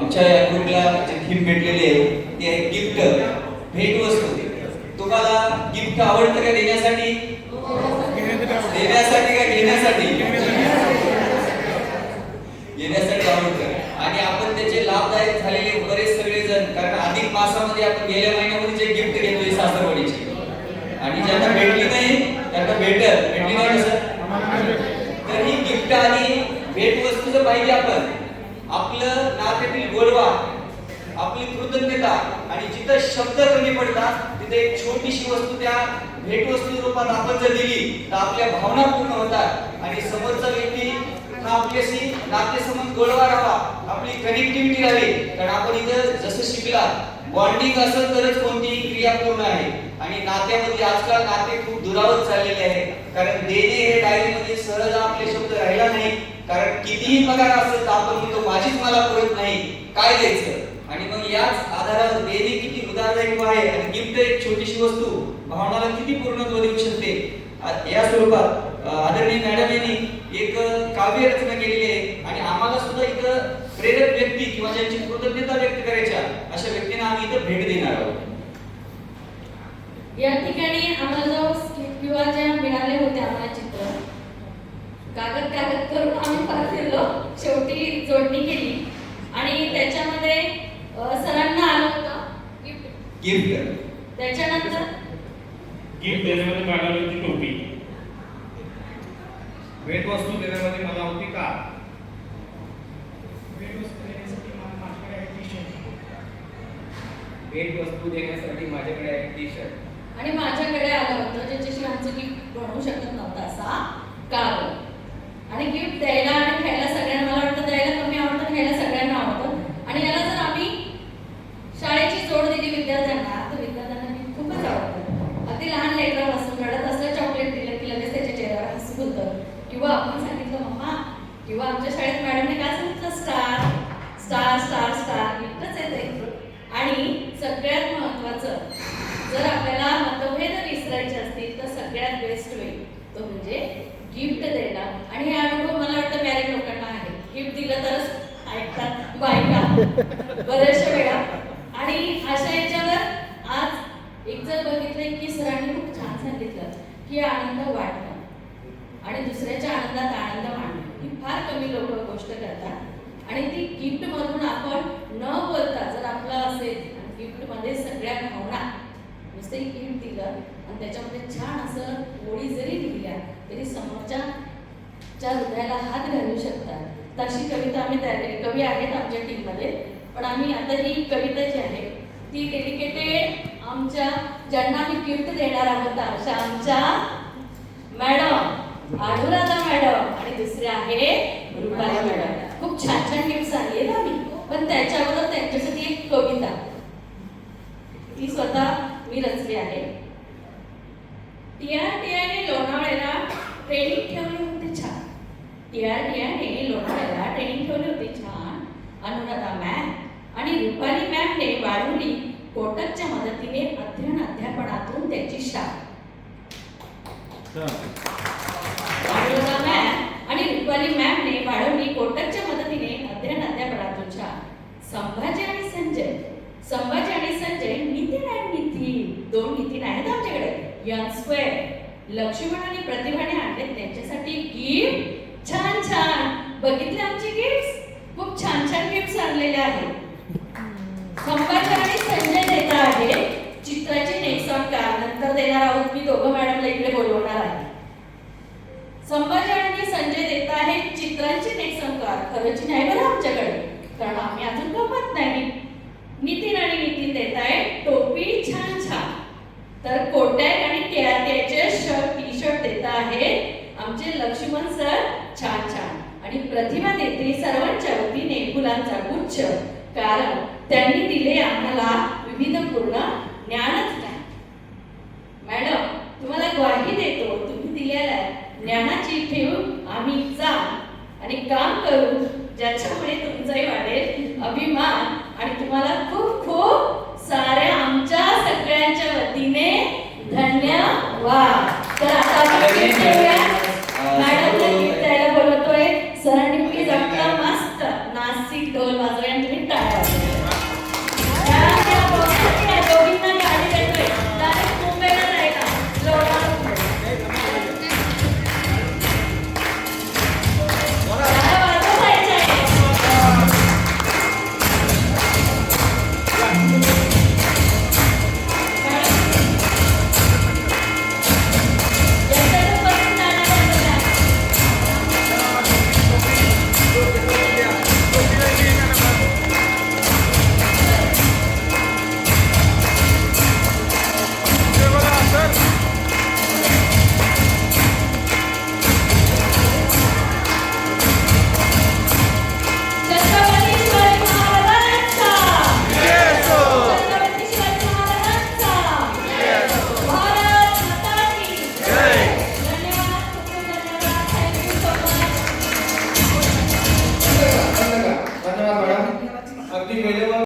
आमच्या या ग्रुपला जे थीम भेटलेले आहे ते आहे गिफ्ट, भेटवस्तू. तुम्हाला गिफ्ट आवडतं का देण्यासाठी? देण्यासाठी का घेण्यासाठी? घेण्यासाठी आवडतं. आणि आपण त्याचे लाभदायक झालेले बरेच सगळे जण, कारण अधिक मासामध्ये आपण गेल्या महिन्यामध्ये जे गिफ्ट घेतोय सासरवाडीची, आणि ज्यांना भेटली नाही त्यांना भेटली नाही कसं. तर ही गिफ्ट आणि भेटवस्तू जर पाहिजे आपण, आपलं नात्यातील गोडवा, आपली कृतज्ञता, आणि जिथं शब्द कमी पडतात तिथे एक छोटीशी वस्तू त्या भेटवस्तू रूपात आपण जर दिली तर आपल्या भावना पूर्ण होतात आणि समोरचा व्यक्ती हा आपल्याशी नातेसंबंध गोडवा राहावा, आपली कनेक्टिव्हिटी राहावी. कारण आपण इथं जसं शिकला, बॉन्डिंग असेल तरच कोणतीही क्रिया पूर्ण आहे. आणि नात्यामध्ये आजकाल नाते खूप दुरावत चाललेले आहे, कारण देणे हे डायरीमध्ये सहज आपले शब्द राहिला नाही. कारण कितीही पगार असेल तर आपण म्हणतो माझीच मला पुरत नाही, काय द्यायचं. आणि मग याच आधारावर देणे किती उदारदायक आहे, आणि गिफ्ट एक छोटीशी वस्तू भावनाला किती पूर्णत्व देऊ शकते. या स्वरूपात आदरणीय मॅडम यांनी एक काव्य रचना केलेली आहे, आणि आम्हाला सुद्धा इथं प्रेरक व्यक्ती किंवा ज्यांची कृतज्ञता व्यक्त करायच्या अशा व्यक्तींना आम्ही इथं भेट देणार आहोत. या ठिकाणी आम्हाला जो किंवा जे मिळाले होते आम्हाला चित्र कागद करून आम्ही परत दिलो, शेवटी जोडणी केली आणि त्याच्यामध्ये सरांना आलं होतं गिफ्ट. त्याच्यानंतर गिफ्ट देण्यामध्ये मला होती टोपी. भेटवस्तू देण्यामध्ये मला होती का? भेटवस्तू देण्यासाठी माझ्याकडे आहे टी शर्ट. आणि माझ्याकडे आलं होतं ज्याच्याशी आमचं गिफ्ट बनवू शकत नव्हतं असा कागद. आणि गिफ्ट द्यायला आणि खायला सगळ्यांना, मला वाटतं द्यायला कमी आवडतं, खायला सगळ्यांना आवडतं. आणि याला जर आम्ही शाळेची जोड दिली विद्यार्थ्यांना तर विद्यार्थ्यांना गिफ्ट खूपच आवडतं. अगदी लहान लेकरापासून रडत असलं चॉकलेट दिलं की लगेच त्याच्या चेहऱ्यावर हसू फुलतं. किंवा आपण सांगितलं मम्मा, किंवा आमच्या शाळेत मॅडमने काय सांगितलं, स्टार स्टार स्टार स्टार गिफ्टच येते. आणि सगळ्यात महत्त्वाचं, जर आपल्याला मतभेद विसरायचे असतील तर सगळ्यात बेस्ट वे तो म्हणजे गिफ्ट देणं. आणि हे अनुभव मला वाटतं मॅरिड लोकांना आहे. गिफ्ट दिलं तरच ऐकतात बायका बऱ्याचशा वेळा. आणि अशा याच्यावर आज एक जर बघितलं की सरांनी खूप छान सांगितलं की आनंद वाटणं आणि दुसऱ्याच्या आनंदात आनंद मानणं ही फार कमी लोक गोष्ट करतात. आणि ती गिफ्ट मधून आपण न बोलता जर आपलं असेल आणि गिफ्ट मध्ये सगळ्या भावना, नुसतं गिफ्ट दिलं आणि त्याच्यामध्ये छान असं ओळी जरी लिहिल्या तरी समोरच्या हृदयाला हात घालू शकतात. तशी कविता आम्ही तयार केली. कवी आहेत आमच्या टीम मध्ये, पण आम्ही आता ही कविता जी आहे ती डेडिकेटेड आमच्या ज्यांना आम्ही गिफ्ट देणार आहोत अशा आमच्या मॅडम अनुराधा मॅडम आणि दुसरे आहे रुपाली मॅडम. खूप छान छान गिफ्ट आणले ना आम्ही, पण त्याच्या अगोदर त्यांच्यासाठी एक कविता ती स्वतः मी रचली आहे. टियाने लोणावळ्याला ट्रेनिंग ठेवली होती छान. टियाने लोणावळ्याला ट्रेनिंग ठेवली होती छान. अनुराधा मॅम आणि रुपाली मॅमने वाढवली कोटकच्या मदतीने अध्यापनातून त्याची शाख. अनुराधा मॅम आणि रुपाली मॅमने वाढवली कोटकच्या मदतीने अध्यापनातून शाख. संभाजी आणि संजय नितीन आणि नितीन, दोन नितीन आहेत आमच्याकडे. यंग स्क्वेअर लक्ष्मण आणि प्रतिभाने आणले त्यांच्यासाठी गिफ्ट. छान छान बघितले आमचे गिफ्ट, खूप छान छान गिफ्ट आणलेले आहेत. संभाजी आणि संजय देत आहे चित्राची नेक्स्ट कार नंतर देणार आहोत. मी दोघं मॅडमला इकडे बोलवणार आहे. संभाजी आणि संजय देत आहे चित्रांची नेक्स्ट कार, खरंची नाही बरं आमच्याकडे, कारण आम्ही अजून गमत नाही. नितीन आणि नितीन देत आहे टोपी छान छान. तर कोटॅक आणि त्याचे टी शर्ट देत आहे आमचे लक्ष्मण सर छान छान. आणि प्रतिभा देते सर्वांच्या वतीने फुलांचा गुच्छ, कारण त्यांनी दिले आम्हाला विविध पूर्ण ज्ञानच ज्ञान. मॅडम तुम्हाला ग्वाही देतो, तुम्ही दिलेल्या ज्ञानाची ठेवून आम्ही जाण आणि काम करू ज्याच्यामुळे तुमचाही वाढेल अभिमान. आणि तुम्हाला खूप खूप साऱ्या आमच्या सगळ्यांच्या वतीने धन्यवाद. तर आता मॅडमला गिफ्ट द्यायला बोलवतोय. सरांनी प्लीज आपला मस्त नाशिक ढोल वाजवा आणि तुम्ही टाळ्या ती वेळेवर